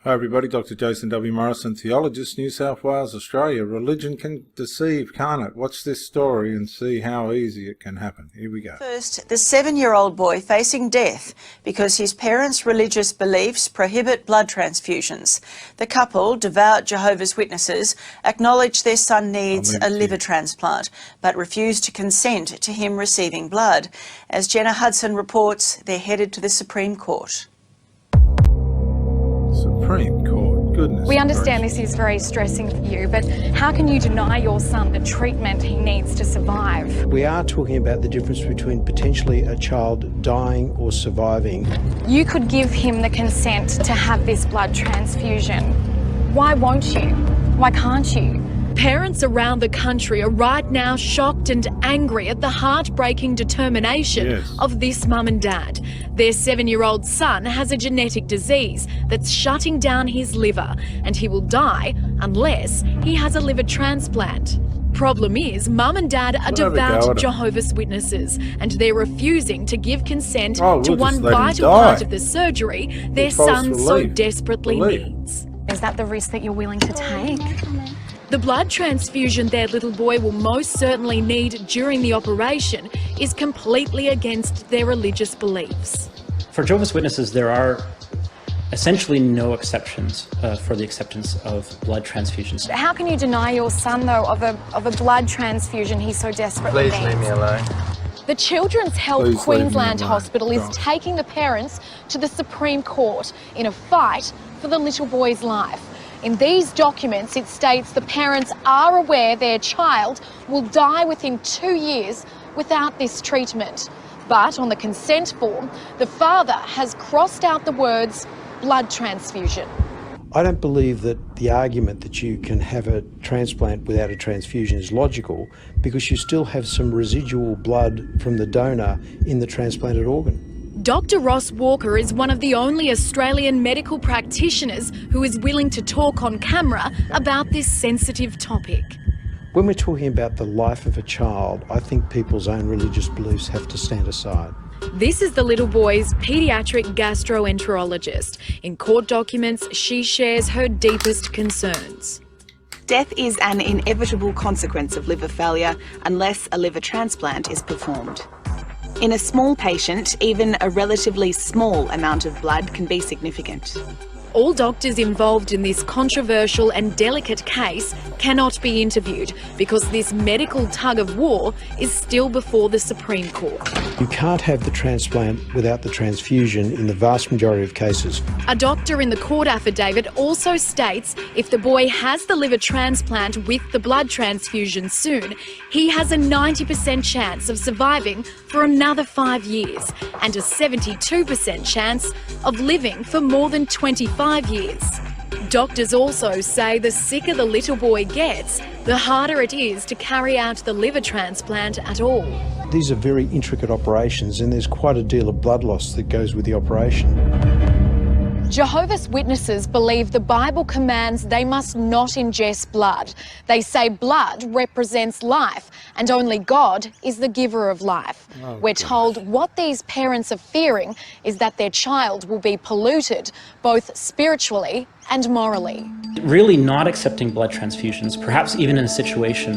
Hi everybody, Dr. Jason W. Morrison, theologist, New South Wales, Australia. Religion can deceive, can't it? Watch this story and see how easy it can happen. Here we go. First, the 7-year-old boy facing death because his parents' religious beliefs prohibit blood transfusions. The couple, devout Jehovah's Witnesses, acknowledge their son needs a liver transplant, but refuse to consent to him receiving blood. As Jenna Hudson reports, they're headed to the Supreme Court. Supreme Court, goodness. We understand this is very stressing for you, but how can you deny your son the treatment he needs to survive? We are talking about the difference between potentially a child dying or surviving. You could give him the consent to have this blood transfusion. Why won't you? Why can't you? Parents around the country are right now shocked and angry at the heartbreaking determination of this mum and dad. Their 7-year-old son has a genetic disease that's shutting down his liver, and he will die unless he has a liver transplant. Problem is, mum and dad are devout Jehovah's Witnesses, and they're refusing to give consent to one vital part of the surgery their son so desperately needs. Is that the risk that you're willing to take? The blood transfusion their little boy will most certainly need during the operation is completely against their religious beliefs. For Jehovah's Witnesses, there are essentially no exceptions for the acceptance of blood transfusions. How can you deny your son, though, of a blood transfusion he so desperately needs? Please leave me alone. The Children's Health Queensland Hospital is taking the parents to the Supreme Court in a fight for the little boy's life. In these documents, it states the parents are aware their child will die within 2 years without this treatment. But on the consent form, the father has crossed out the words blood transfusion. I don't believe that the argument that you can have a transplant without a transfusion is logical, because you still have some residual blood from the donor in the transplanted organ. Dr. Ross Walker is one of the only Australian medical practitioners who is willing to talk on camera about this sensitive topic. When we're talking about the life of a child, I think people's own religious beliefs have to stand aside. This is the little boy's paediatric gastroenterologist. In court documents, she shares her deepest concerns. Death is an inevitable consequence of liver failure unless a liver transplant is performed. In a small patient, even a relatively small amount of blood can be significant. All doctors involved in this controversial and delicate case cannot be interviewed because this medical tug-of-war is still before the Supreme Court. You can't have the transplant without the transfusion in the vast majority of cases. A doctor in the court affidavit also states if the boy has the liver transplant with the blood transfusion soon, he has a 90% chance of surviving for another 5 years and a 72% chance of living for more than 25 years. Doctors also say the sicker the little boy gets, the harder it is to carry out the liver transplant at all. These are very intricate operations, and there's quite a deal of blood loss that goes with the operation. Jehovah's Witnesses believe the Bible commands they must not ingest blood. They say blood represents life and only God is the giver of life. We're told what these parents are fearing is that their child will be polluted, both spiritually and morally. Really not accepting blood transfusions, perhaps even in a situation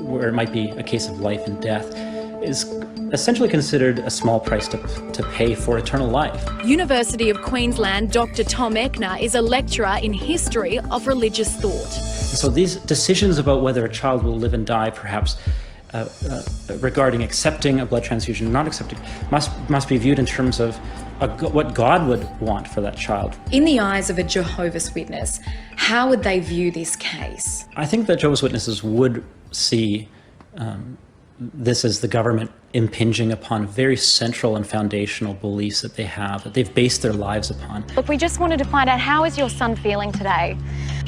where it might be a case of life and death, is essentially considered a small price to pay for eternal life. University of Queensland Dr. Tom Eckner is a lecturer in history of religious thought. So these decisions about whether a child will live and die, perhaps regarding accepting a blood transfusion or not accepting, must be viewed in terms of what God would want for that child. In the eyes of a Jehovah's Witness, how would they view this case? I think that Jehovah's Witnesses would see this as the government impinging upon very central and foundational beliefs that they have, that they've based their lives upon. Look, we just wanted to find out, how is your son feeling today?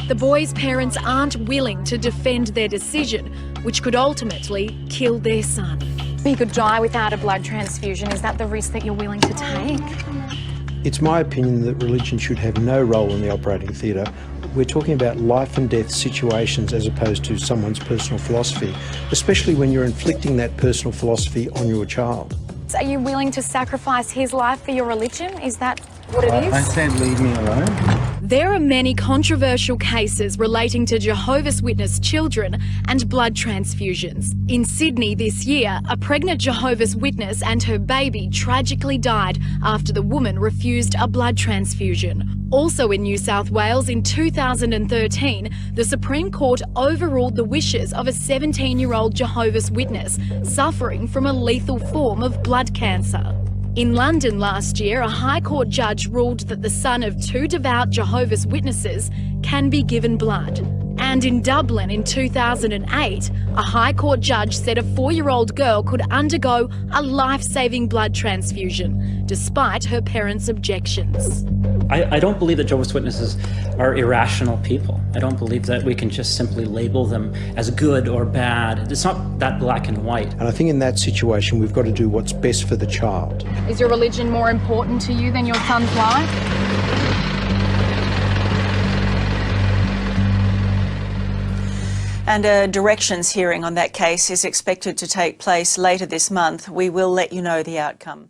The boy's parents aren't willing to defend their decision, which could ultimately kill their son. He could die without a blood transfusion. Is that the risk that you're willing to take? It's my opinion that religion should have no role in the operating theatre. We're talking about life and death situations as opposed to someone's personal philosophy, especially when you're inflicting that personal philosophy on your child. Are you willing to sacrifice his life for your religion? Is that what it is? I said leave me alone. There are many controversial cases relating to Jehovah's Witness children and blood transfusions. In Sydney this year, a pregnant Jehovah's Witness and her baby tragically died after the woman refused a blood transfusion. Also in New South Wales in 2013, the Supreme Court overruled the wishes of a 17-year-old Jehovah's Witness suffering from a lethal form of blood cancer. In London last year, a High Court judge ruled that the son of two devout Jehovah's Witnesses can be given blood. And in Dublin in 2008, a High Court judge said a 4-year-old girl could undergo a life-saving blood transfusion, despite her parents' objections. I don't believe that Jehovah's Witnesses are irrational people. I don't believe that we can just simply label them as good or bad. It's not that black and white. And I think in that situation, we've got to do what's best for the child. Is your religion more important to you than your son's life? And a directions hearing on that case is expected to take place later this month. We will let you know the outcome.